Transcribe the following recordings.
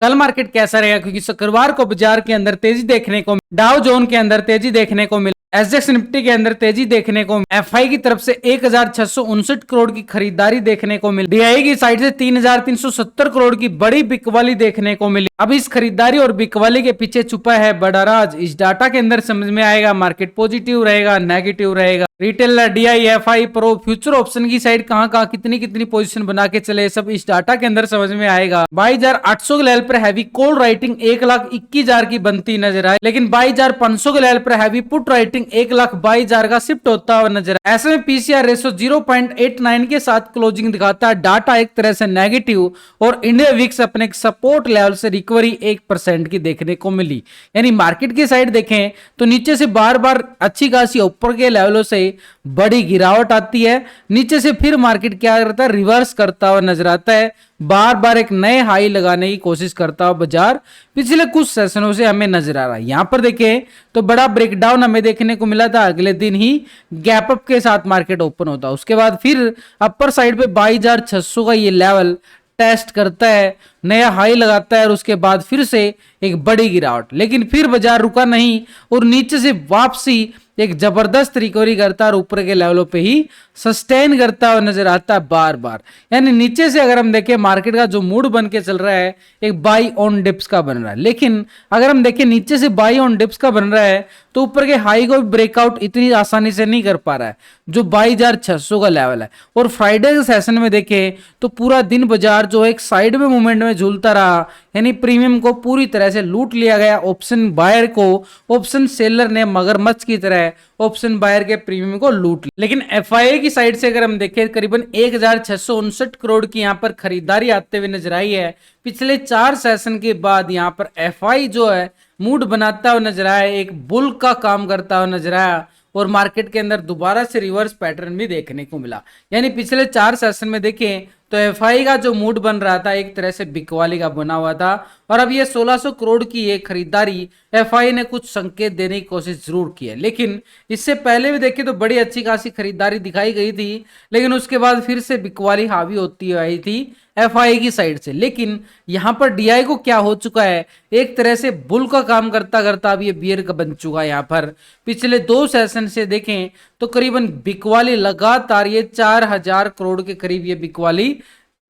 कल मार्केट कैसा रहेगा, क्योंकि शुक्रवार को बाजार के अंदर तेजी देखने को, डाउ जोन के अंदर तेजी देखने को मिली, एसजेएक्स निफ्टी के अंदर तेजी देखने को, एफआई की तरफ से 1659 करोड़ की खरीदारी देखने को मिली, डीआई की साइड से 3370 करोड़ की बड़ी बिकवाली देखने को मिली। अब इस खरीदारी और बिकवाली के पीछे छुपा है बड़ा राज, इस डाटा के अंदर समझ में आएगा। मार्केट पॉजिटिव रहेगा, नेगेटिव रहेगा, retailer, DI, FI, pro, future option की साइड कहां कितनी कितनी पोजीशन बना के चले, सब इस डाटा के अंदर समझ में आएगा। 22,800 के लेवल पर हैवी कॉल राइटिंग 1,21,000 की बनती नजर आए, लेकिन 22,500 के लेवल पर हैवी पुट राइटिंग 1,22,000 का शिफ्ट होता हुआ नजर आए। ऐसे में पीसीआर रेशो 0.89 के साथ क्लोजिंग दिखाता है। डाटा एक तरह से नेगेटिव और इंडिया विक्स अपने सपोर्ट लेवल से रिकवरी 1% की देखने को मिली। यानी मार्केट की साइड देखें तो नीचे से बार बार अच्छी खासी ऊपर के लेवलों से बड़ी गिरावट आती है, नीचे से फिर मार्केट क्या करता है, रिवर्स करता हुआ नजर आता है, बार बार एक नए हाई लगाने की कोशिश करता हुआ बाजार पिछले कुछ सेशनों से हमें नजर आ रहा है। यहां पर देखें तो बड़ा ब्रेकडाउन हमें देखने को मिला था, अगले दिन ही गैप अप के साथ मार्केट ओपन होता, उसके बाद फिर अपर साइड पे 22,600 का ये लेवल टेस्ट करता है, नया हाई लगाता है और उसके बाद फिर से एक बड़ी गिरावट, लेकिन फिर बाजार रुका नहीं और नीचे से वापसी एक जबरदस्त रिकवरी करता है और ऊपर के लेवलों पे ही सस्टेन करता हुआ नजर आता है बार बार। यानी नीचे से अगर हम देखें मार्केट का जो मूड बन के चल रहा है एक बाई ऑन डिप्स का बन रहा है, लेकिन अगर हम देखें नीचे से बाई ऑन डिप्स का बन रहा है तो ऊपर के हाई को ब्रेकआउट इतनी आसानी से नहीं कर पा रहा है जो 22,600 का लेवल है। और फ्राइडे के सेशन में देखें तो पूरा दिन बाजार जो एक साइड में मूवमेंट में झूलता रहा, यानी प्रीमियम को पूरी तरह से लूट लिया गया। ऑप्शन बायर को ऑप्शन सेलर ने मगरमच्छ की तरह ऑप्शन बायर के प्रीमियम को लूट लिया। लेकिन एफआईए की साइड से अगर हम देखें करीबन 1659 करोड़ की यहां पर खरीदारी आते हुए नजर आई है। पिछले 4 सेशन के बाद यहां पर एफआई जो है मूड बनाता हुआ नजर आया, एक बुल का काम करता हुआ नजर आया और मार्केट के अंदर दोबारा से रिवर्स पैटर्न भी देखने को मिला। यानी पिछले 4 सेशन में देखें तो एफआई का जो मूड बन रहा था एक तरह से बिकवाली का बना हुआ था और अब ये 1600 करोड़ की ये खरीदारी एफआई ने कुछ संकेत देने की कोशिश जरूर की है। लेकिन इससे पहले भी देखें तो बड़ी अच्छी खासी खरीदारी दिखाई गई थी, लेकिन उसके बाद फिर से बिकवाली हावी होती आई थी एफआई की साइड से। लेकिन यहां पर डीआई को क्या हो चुका है, एक तरह से बुल का काम करता करता अब ये बियर का बन चुका है। यहां पर पिछले 2 सेशन से देखें तो करीबन बिकवाली लगातार ये 4,000 करोड़ के करीब ये बिकवाली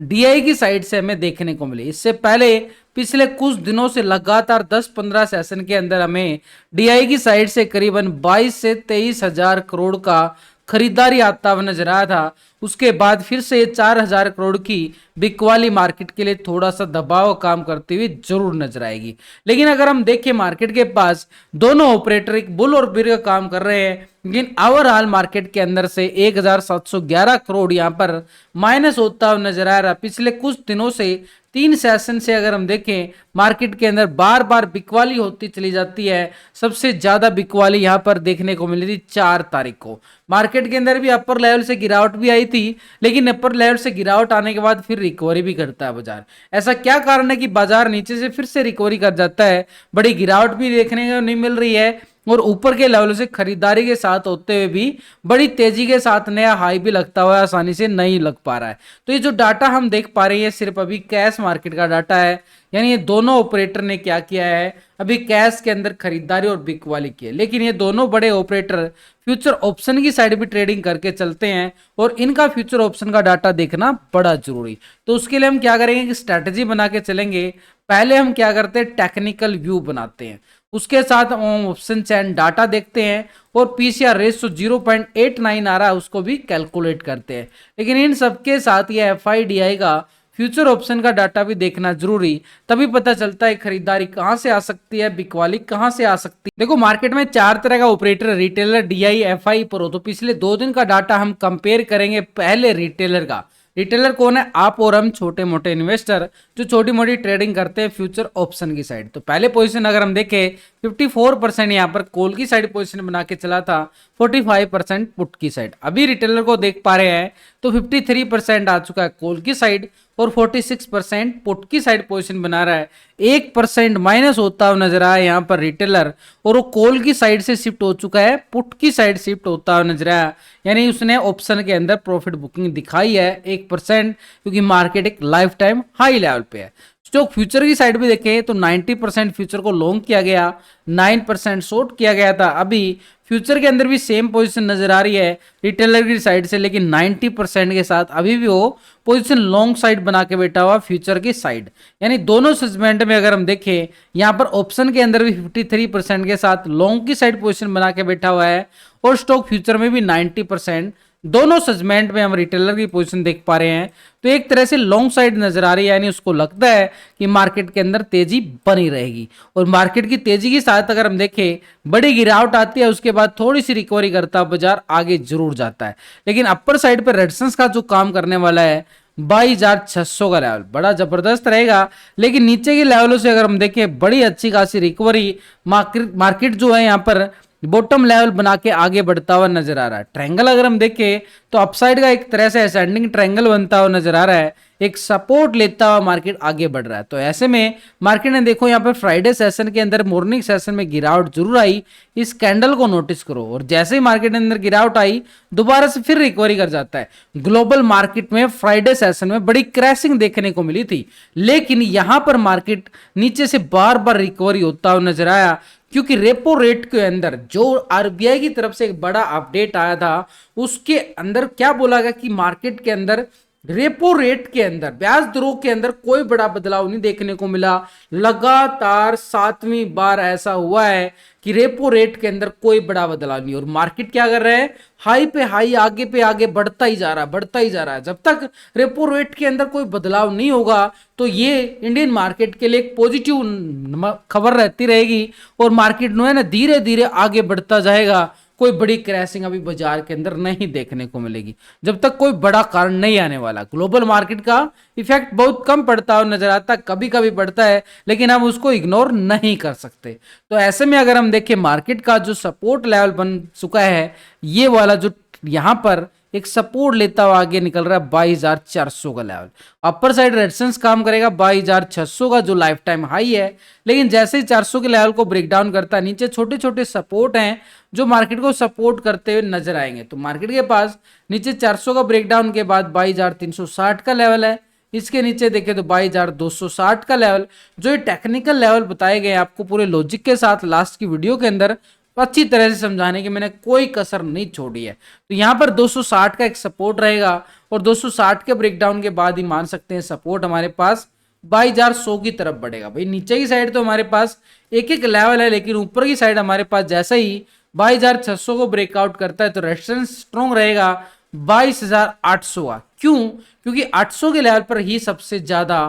डीआई की साइड से हमें देखने को मिली। इससे पहले पिछले कुछ दिनों से लगातार 10-15 सेशन के अंदर हमें डीआई की साइड से करीबन 22 से 23,000 करोड़ का खरीदारी आता हुआ नजर आया था। उसके बाद फिर से 4,000 करोड़ की बिकवाली मार्केट के लिए थोड़ा सा दबाव काम करती हुई जरूर नजर आएगी। लेकिन अगर हम देखें मार्केट के पास दोनों ऑपरेटर एक बुल और बियर का काम कर रहे हैं, लेकिन ओवरऑल मार्केट के अंदर से 1,711 करोड़ यहां पर माइनस होता हुआ नजर आ रहा। पिछले कुछ दिनों से 3 सेशन से अगर हम देखें मार्केट के अंदर बार बार बिकवाली होती चली जाती है। सबसे ज्यादा बिकवाली यहां पर देखने को मिली थी 4 तारीख को। मार्केट के अंदर भी अपर लेवल से गिरावट भी आई थी, लेकिन अपर लेवल से गिरावट आने के बाद फिर रिकवरी भी करता है बाजार। ऐसा क्या कारण है कि बाजार नीचे से फिर से रिकवरी कर जाता है, बड़ी गिरावट भी देखने को नहीं मिल रही है और ऊपर के लेवल से खरीदारी के साथ होते हुए भी बड़ी तेजी के साथ नया हाई भी लगता हुआ आसानी से नहीं लग पा रहा है। तो ये जो डाटा हम देख पा रहे हैं सिर्फ अभी कैश मार्केट का डाटा है, यानी ये दोनों ऑपरेटर ने क्या किया है, अभी कैश के अंदर खरीदारी और बिकवाली की है। लेकिन ये दोनों बड़े ऑपरेटर फ्यूचर ऑप्शन की साइड भी ट्रेडिंग करके चलते हैं और इनका फ्यूचर ऑप्शन का डाटा देखना बड़ा जरूरी। तो उसके लिए हम क्या करेंगे कि स्ट्रैटेजी बना के चलेंगे। पहले हम क्या करते हैं, टेक्निकल व्यू बनाते हैं, उसके साथ ऑप्शन चैन डाटा देखते हैं और पीसीआर रेशो 0.89 आ रहा है उसको भी कैलकुलेट करते हैं। लेकिन इन सबके साथ ये एफआईडीआई का फ्यूचर ऑप्शन का डाटा भी देखना जरूरी, तभी पता चलता है खरीदारी कहां से आ सकती है, बिकवाली कहां से आ सकती है। देखो मार्केट में 4 तरह का operator, retailer, DI, FI, pro. तो पिछले 2 दिन का डाटा हम कंपेयर करेंगे पहले रिटेलर का। रिटेलर कौन है, आप और हम छोटे मोटे इन्वेस्टर जो छोटी मोटी ट्रेडिंग करते हैं फ्यूचर ऑप्शन की साइड। तो पहले पोजीशन अगर हम देखें 54% यहाँ पर कॉल की साइड पोजीशन बना के चला था, 45% पुट की साइड। अभी रिटेलर को देख पा रहे हैं तो 53% आ चुका है कॉल की साइड और 46% पुट की साइड पोजीशन बना रहा है। 1% माइनस होता हुआ नजर आया यहाँ पर रिटेलर और वो कॉल की साइड से शिफ्ट हो चुका है, पुट की साइड शिफ्ट होता हुआ नजर आया। यानी उसने ऑप्शन के अंदर प्रॉफिट बुकिंग दिखाई है 1%, क्योंकि मार्केट एक लाइफ टाइम हाई लेवल पे है। स्टॉक फ्यूचर की साइड भी देखें तो 90% फ्यूचर को लॉन्ग किया गया, 9% शॉर्ट किया गया था। अभी फ्यूचर के अंदर भी सेम पोजीशन नजर आ रही है रिटेलर की साइड से, लेकिन 90% के साथ अभी भी वो पोजीशन लॉन्ग साइड बना के बैठा हुआ फ्यूचर की साइड। यानी दोनों सेगमेंट में अगर हम देखें, यहाँ पर ऑप्शन के अंदर भी 53% के साथ लॉन्ग की साइड पोजीशन बना के बैठा हुआ है, और स्टॉक फ्यूचर में भी 90%। दोनों सेगमेंट में हम रिटेलर की पोजीशन देख पा रहे हैं, तो एक तरह से लॉन्ग साइड नजर आ रही है। यानी उसको लगता है कि मार्केट के अंदर तेजी बनी रहेगी, और मार्केट की तेजी के साथ अगर हम देखें बड़ी गिरावट आती है, उसके बाद थोड़ी सी रिकवरी करता बाजार आगे जरूर जाता है। लेकिन अपर साइड पर रेजिस्टेंस का जो काम करने वाला है 22,600 का लेवल बड़ा जबरदस्त रहेगा। लेकिन नीचे के लेवलों से अगर हम देखें बड़ी अच्छी खासी रिकवरी मार्केट जो है यहाँ पर बॉटम लेवल बना के आगे बढ़ता हुआ नजर आ रहा है। ट्रायंगल अगर हम देखें तो अपसाइड का एक तरह से असेंडिंग ट्रायंगल बनता हुआ नजर आ रहा है, एक सपोर्ट लेता हुआ मार्केट आगे बढ़ रहा है। तो ऐसे में मार्केट ने देखो यहाँ पर फ्राइडे सेशन के अंदर मॉर्निंग सेशन में गिरावट जरूर आई, इस कैंडल को नोटिस करो, और जैसे ही मार्केट के अंदर गिरावट आई दोबारा से फिर रिकवरी कर जाता है। ग्लोबल मार्केट में फ्राइडे सेशन में बड़ी क्रैशिंग देखने को मिली थी, लेकिन यहां पर मार्केट नीचे से बार बार रिकवरी होता हुआ नजर आया, क्योंकि रेपो रेट के अंदर जो आरबीआई की तरफ से एक बड़ा अपडेट आया था, उसके अंदर क्या बोला गया कि मार्केट के अंदर रेपो रेट के अंदर ब्याज दरों के अंदर कोई बड़ा बदलाव नहीं देखने को मिला। लगातार 7वीं बार ऐसा हुआ है कि रेपो रेट के अंदर कोई बड़ा बदलाव नहीं, और मार्केट क्या कर रहा है, हाई पे हाई आगे पे आगे बढ़ता ही जा रहा है, बढ़ता ही जा रहा है। जब तक रेपो रेट के अंदर कोई बदलाव नहीं होगा तो ये इंडियन मार्केट के लिए एक पॉजिटिव खबर रहती रहेगी, और मार्केट जो है ना धीरे धीरे आगे बढ़ता जाएगा। कोई बड़ी क्रैशिंग अभी बाजार के अंदर नहीं देखने को मिलेगी जब तक कोई बड़ा कारण नहीं आने वाला। ग्लोबल मार्केट का इफेक्ट बहुत कम पड़ता है, नजर आता है, कभी कभी पड़ता है, लेकिन हम उसको इग्नोर नहीं कर सकते। तो ऐसे में अगर हम देखें मार्केट का जो सपोर्ट लेवल बन चुका है, ये वाला जो यहां पर एक सपोर्ट लेता हुआ आगे निकल रहा है 22,400 का लेवल। अपर साइड रेजिस्टेंस काम करेगा 22,600 का जो लाइफ टाइम हाई है, लेकिन जैसे ही 400 के लेवल को ब्रेक डाउन करता है, नीचे छोटे छोटे सपोर्ट हैं जो मार्केट को सपोर्ट करते हुए नजर आएंगे। तो मार्केट के पास नीचे 400 का ब्रेकडाउन के बाद 22,360 का लेवल है, इसके नीचे देखें तो 22,260 का लेवल। जो ये टेक्निकल लेवल बताए गए आपको पूरे लॉजिक के साथ लास्ट की वीडियो के अंदर अच्छी तरह से समझाने की मैंने कोई कसर नहीं छोड़ी है। तो यहाँ पर 260 का एक सपोर्ट रहेगा, और 260 के ब्रेकडाउन के बाद ही मान सकते हैं सपोर्ट हमारे पास 22,100 की तरफ बढ़ेगा। भाई नीचे की साइड तो हमारे पास एक एक लेवल है, लेकिन ऊपर की साइड हमारे पास जैसे ही 22,600 को ब्रेकआउट करता है तो रेजिस्टेंस स्ट्रॉन्ग रहेगा 22,800 का। क्यों? क्योंकि 800 के लेवल पर ही सबसे ज्यादा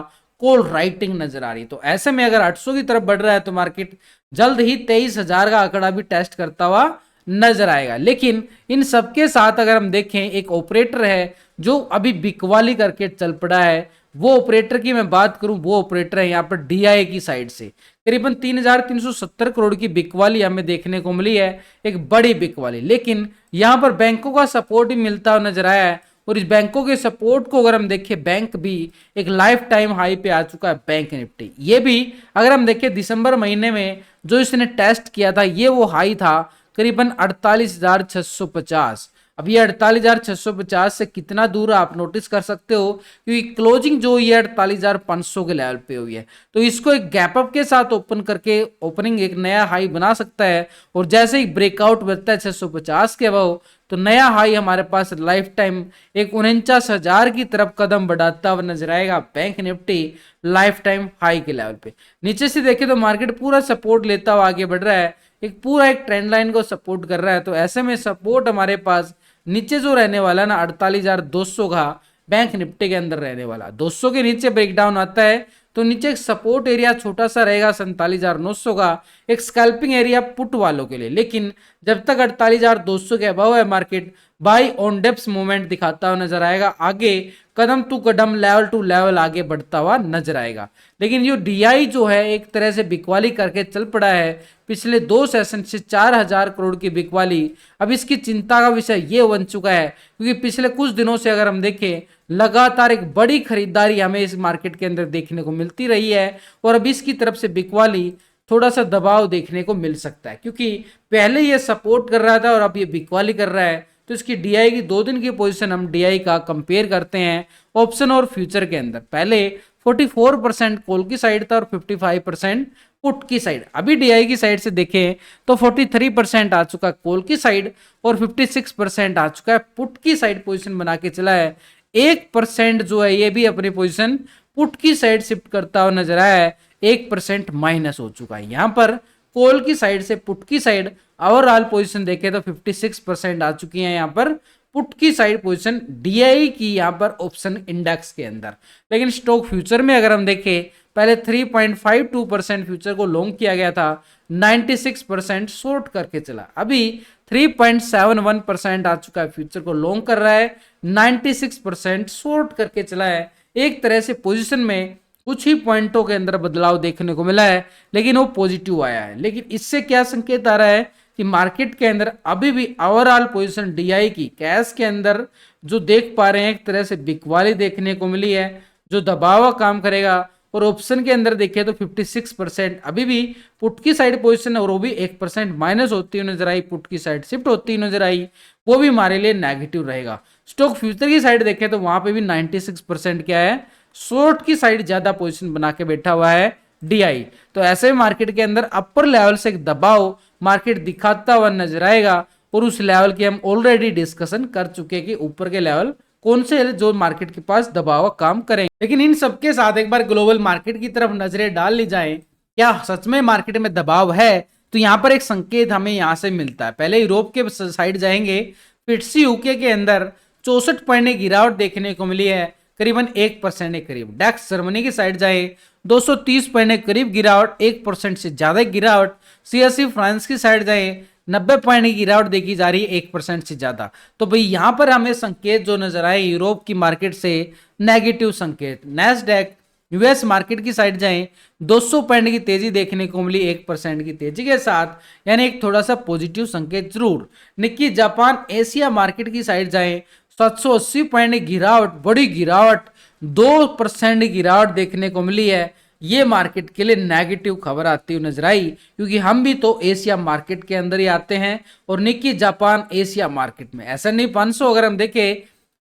कॉल राइटिंग नजर आ रही। तो ऐसे में अगर 800 की तरफ बढ़ रहा है तो मार्केट जल्द ही 23,000 का आंकड़ा भी टेस्ट करता हुआ नजर आएगा। लेकिन इन सबके साथ अगर हम देखें, एक ऑपरेटर है जो अभी बिकवाली करके चल पड़ा है। वो ऑपरेटर की मैं बात करूं, वो ऑपरेटर है यहाँ पर डीआई की साइड से करीबन 3,370 करोड़ की बिकवाली हमें देखने को मिली है, एक बड़ी बिकवाली। लेकिन यहाँ पर बैंकों का सपोर्ट भी मिलता हुआ नजर आया है, और इस बैंकों के सपोर्ट को अगर हम देखें, बैंक भी एक लाइफ टाइम हाई पे आ चुका है। बैंक निफ्टी ये भी अगर हम देखें दिसंबर महीने में जो इसने टेस्ट किया था, ये वो हाई था करीबन 48,650। अब ये 48,650 से कितना दूर आप नोटिस कर सकते हो, क्योंकि क्लोजिंग जो ये 48,500 के लेवल पे हुई है। तो इसको एक गैप अप के साथ ओपन करके ओपनिंग एक नया हाई बना सकता है, और जैसे ही ब्रेकआउट बनता है 650 के अबव, तो नया हाई हमारे पास लाइफ टाइम एक 49,000 की तरफ कदम बढ़ाता हुआ नजर आएगा bank Nifty life time high के लेवल पे। नीचे से देखें तो मार्केट पूरा सपोर्ट लेता हुआ आगे बढ़ रहा है, एक पूरा एक ट्रेंड लाइन को सपोर्ट कर रहा है। तो ऐसे में सपोर्ट हमारे पास नीचे जो रहने वाला ना 48,200 का बैंक निफ्टी के अंदर रहने वाला, 200 के नीचे ब्रेकडाउन आता है तो नीचे एक सपोर्ट एरिया छोटा सा रहेगा 47,900 का, एक स्कैल्पिंग एरिया पुट वालों के लिए। लेकिन जब तक 48,200 के अबव है market buy on dips movement दिखाता हुआ नजर आएगा, आगे कदम टू कदम लेवल टू लेवल आगे बढ़ता हुआ नजर आएगा। लेकिन जो डीआई जो है एक तरह से बिकवाली करके चल पड़ा है, पिछले 2 सेशन से 4,000 करोड़ की बिकवाली। अब इसकी चिंता का विषय ये बन चुका है, क्योंकि पिछले कुछ दिनों से अगर हम देखें लगातार एक बड़ी खरीदारी हमें इस मार्केट के अंदर देखने को मिलती रही है, और अब इसकी तरफ से बिकवाली थोड़ा सा दबाव देखने को मिल सकता है, क्योंकि पहले ये सपोर्ट कर रहा था और अब ये बिकवाली कर रहा है। तो इसकी DI की 2 दिन की पोजीशन हम DI का कंपेयर करते हैं ऑप्शन और फ्यूचर के अंदर। पहले 44% कॉल की साइड था और 55% पुट की साइड। अभी DI की साइड से देखें तो 43% आ चुका है कॉल की साइड और 56% आ चुका है पुट की साइड पोजीशन बना के चला है। 1% जो है ये भी अपनी पोजीशन पुट की साइड शिफ्ट करता हुआ नजर आया है, 1% माइनस हो चुका है। यहां पर कॉल की साइड से पुट की साइड ओवरऑल पोजीशन देखें तो 56% आ चुकी है यहाँ पर पुट की साइड पोजीशन DI की यहाँ पर ऑप्शन इंडेक्स के अंदर। लेकिन स्टॉक फ्यूचर में अगर हम देखें पहले 3.52% फ्यूचर को लॉन्ग किया गया था, 96% शॉर्ट करके चला। अभी 3.71% आ चुका है फ्यूचर को लॉन्ग कर रहा है, 96% शॉर्ट करके चला है। एक तरह से पोजीशन में कुछ ही पॉइंटों के अंदर बदलाव देखने को मिला है, लेकिन वो पॉजिटिव आया है। लेकिन इससे क्या संकेत आ रहा है कि मार्केट के अंदर अभी भी ओवरऑल पोजीशन DI की कैश के अंदर जो देख पा रहे हैं एक तरह से बिकवाली देखने को मिली है, जो दबाव काम करेगा। और ऑप्शन के अंदर देखिए तो 56% अभी भी पुट की साइड पोजीशन है और वो भी 1% माइनस होती हुई नजर आई, पुट की साइड शिफ्ट होती हुई नजर आई, वो भी हमारे लिए नेगेटिव रहेगा। स्टॉक फ्यूचर की साइड देखें तो वहां पे भी 96% क्या है, शॉर्ट की साइड ज्यादा पोजीशन बना के बैठा हुआ है DI। तो ऐसे मार्केट के अंदर अपर लेवल से एक दबाव मार्केट दिखाता हुआ नजर आएगा और उस लेवल की हम ऑलरेडी डिस्कशन कर चुके हैं कि ऊपर के लेवल कौन से जो मार्केट के पास दबाव काम करें। लेकिन इन सबके साथ एक बार ग्लोबल मार्केट की तरफ नजरें डाल ली जाए, क्या सच में मार्केट में दबाव है? तो यहाँ पर एक संकेत हमें यहाँ से मिलता है। पहले यूरोप के साइड जाएंगे, FTSE UK के अंदर 64 पॉइंट की गिरावट देखने को मिली है, करीबन 1% के करीब। डेक्स जर्मनी की साइड जाए 230 पॉइंट के करीब गिरावट, 1% से ज्यादा गिरावट। CSE फ्रांस की साइड जाए 90 पॉइंट की गिरावट देखी जा रही है, 1% से ज्यादा। तो भाई यहां पर हमें संकेत जो नजर आए यूरोप की मार्केट से नेगेटिव संकेत। नैस्डैक US मार्केट की साइड जाएं 200 पॉइंट की तेजी देखने को मिली 1% की तेजी के साथ, यानी एक थोड़ा सा पॉजिटिव संकेत जरूर। निक्की जापान एशिया मार्केट की साइड जाएं 780 पॉइंट की गिरावट, बड़ी गिरावट, 2% गिरावट देखने को मिली है। ये मार्केट के लिए नेगेटिव खबर आती हुई नजर आई, क्योंकि हम भी तो एशिया मार्केट के अंदर ही आते हैं और निक्की जापान एशिया मार्केट में। S&P 500 अगर हम देखें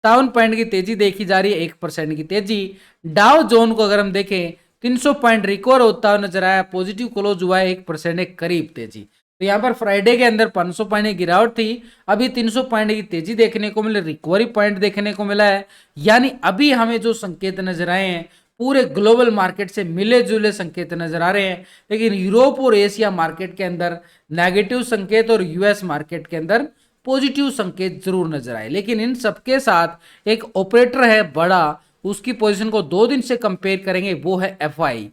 57 पॉइंट की तेजी देखी जा रही है, 1% की तेजी। डाउ जोन को अगर हम देखें 300 पॉइंट रिकवर होता हुआ नजर आया, पॉजिटिव क्लोज हुआ है, 1% के करीब तेजी। तो यहाँ पर फ्राइडे के अंदर 500 पॉइंट की गिरावट थी, अभी 300 पॉइंट की तेजी देखने को मिले, रिकवरी पॉइंट देखने को मिला है। यानी अभी हमें जो संकेत नजर आए हैं पूरे ग्लोबल मार्केट से मिले जुले संकेत नजर आ रहे हैं, लेकिन यूरोप और एशिया मार्केट के अंदर नेगेटिव संकेत और US मार्केट के अंदर पॉजिटिव संकेत जरूर नजर आए। लेकिन इन सबके साथ एक ऑपरेटर है बड़ा, उसकी पोजीशन को 2 दिन से कंपेयर करेंगे, वो है FI,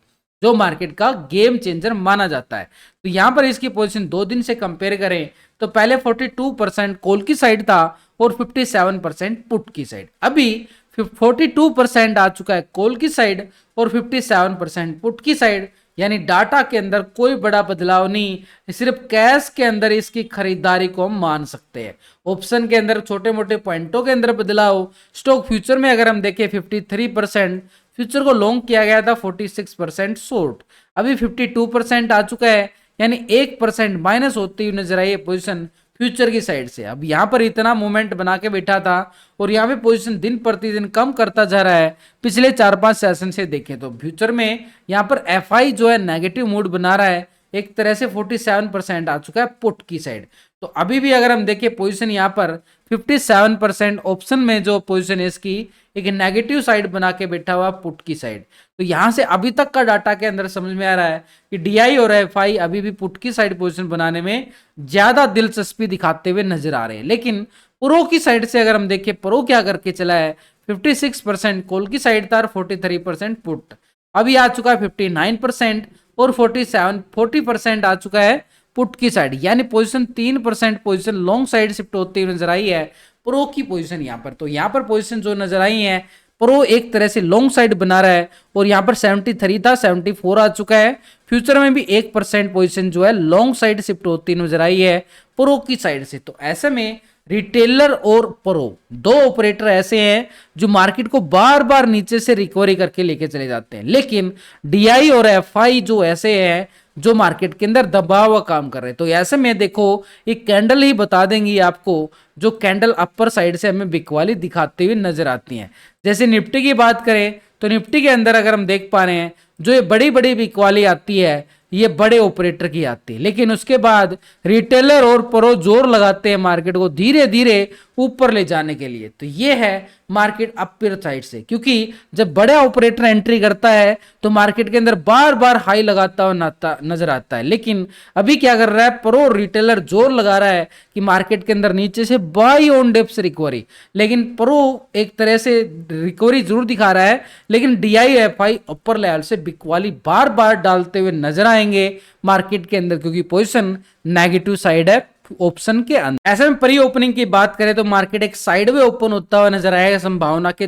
जो मार्केट का गेम चेंजर माना जाता है। तो यहां पर इसकी पोजीशन 2 दिन से कंपेयर करें तो पहले 42% कॉल की साइड था और 57% पुट की साइड। अभी 42% आ चुका है कॉल की साइड और 57% पुट की साइड, यानी डाटा के अंदर कोई बड़ा बदलाव नहीं, सिर्फ कैश के अंदर इसकी खरीदारी को हम मान सकते हैं। ऑप्शन के अंदर छोटे मोटे पॉइंटों के अंदर बदलाव। स्टॉक फ्यूचर में अगर हम देखें 53% फ्यूचर को लॉन्ग किया गया था, 46% शॉर्ट, अभी 52% आ चुका है, यानी 1% माइनस होती हुई नजर आई है पोजीशन फ्यूचर की साइड से। अब यहाँ पर इतना मूवमेंट बना के बैठा था और यहाँ पे पोजीशन दिन प्रतिदिन कम करता जा रहा है। पिछले 4-5 सेशन से देखें तो फ्यूचर में यहाँ पर FI जो है नेगेटिव मूड बना रहा है, एक तरह से 47% आ चुका है पुट की साइड। तो अभी भी अगर हम देखें पोजीशन यहाँ पर 57% ऑप्शन में जो पोजीशन है इसकी एक नेगेटिव साइड बना के बैठा हुआ पुट की साइड। तो यहां से अभी तक का डाटा के अंदर समझ में आ रहा है कि DI और FI अभी भी पुट की साइड पोजीशन बनाने में ज्यादा दिलचस्पी दिखाते हुए नजर आ रहे हैं। लेकिन प्रो की साइड से अगर हम देखें, प्रो क्या करके चला है, 56% कॉल की साइड था और 43% पुट, अभी आ चुका है 59% और 40% आ चुका है पुट की साइड, यानी position 3% position long side shift होती हुई नजर आई है प्रो की पोजीशन यहाँ पर। तो यहाँ पर पोजीशन जो नजर आई है प्रो एक तरह से लॉन्ग साइड बना रहा है और यहाँ पर 73 था, 74 आ चुका है। फ्यूचर में भी 1% पोजीशन जो है लॉन्ग साइड शिफ्ट होती नजर आई है प्रो की साइड से। तो ऐसे में रिटेलर और प्रो दो ऑपरेटर ऐसे हैं जो मार्केट को बार बार नीचे से रिकवरी करके लेके चले जाते हैं, लेकिन DI और FI जो ऐसे हैं जो मार्केट के अंदर दबा हुआ काम कर रहे हैं। तो ऐसे में देखो एक कैंडल ही बता देंगी आपको, जो कैंडल अपर साइड से हमें बिकवाली दिखाते हुए नजर आती हैं। जैसे निफ्टी की बात करें तो निफ्टी के अंदर अगर हम देख पा रहे हैं जो ये बड़ी बड़ी बिकवाली आती है ये बड़े ऑपरेटर की आती है, लेकिन उसके बाद रिटेलर और प्रो जोर लगाते हैं मार्केट को धीरे धीरे ऊपर ले जाने के लिए। तो ये है मार्केट अपर साइड से, क्योंकि जब बड़ा ऑपरेटर एंट्री करता है तो मार्केट के अंदर बार बार हाई लगाता हुआ नजर आता है। लेकिन अभी क्या कर रहा है, प्रो रिटेलर जोर लगा रहा है कि मार्केट के अंदर नीचे से बाई ऑन डिप्स रिकवरी, लेकिन प्रो एक तरह से रिकवरी जरूर दिखा रहा है, लेकिन DIFI अपर लेवल से बिकवाली बार बार डालते हुए नजर आएंगे मार्केट के अंदर, क्योंकि पोजीशन नेगेटिव साइड है ऑप्शन के अंदर। ऐसे में प्री ओपनिंग की बात करें तो मार्केट एक साइड में ओपन होता हुआ नजर आएगा संभावना के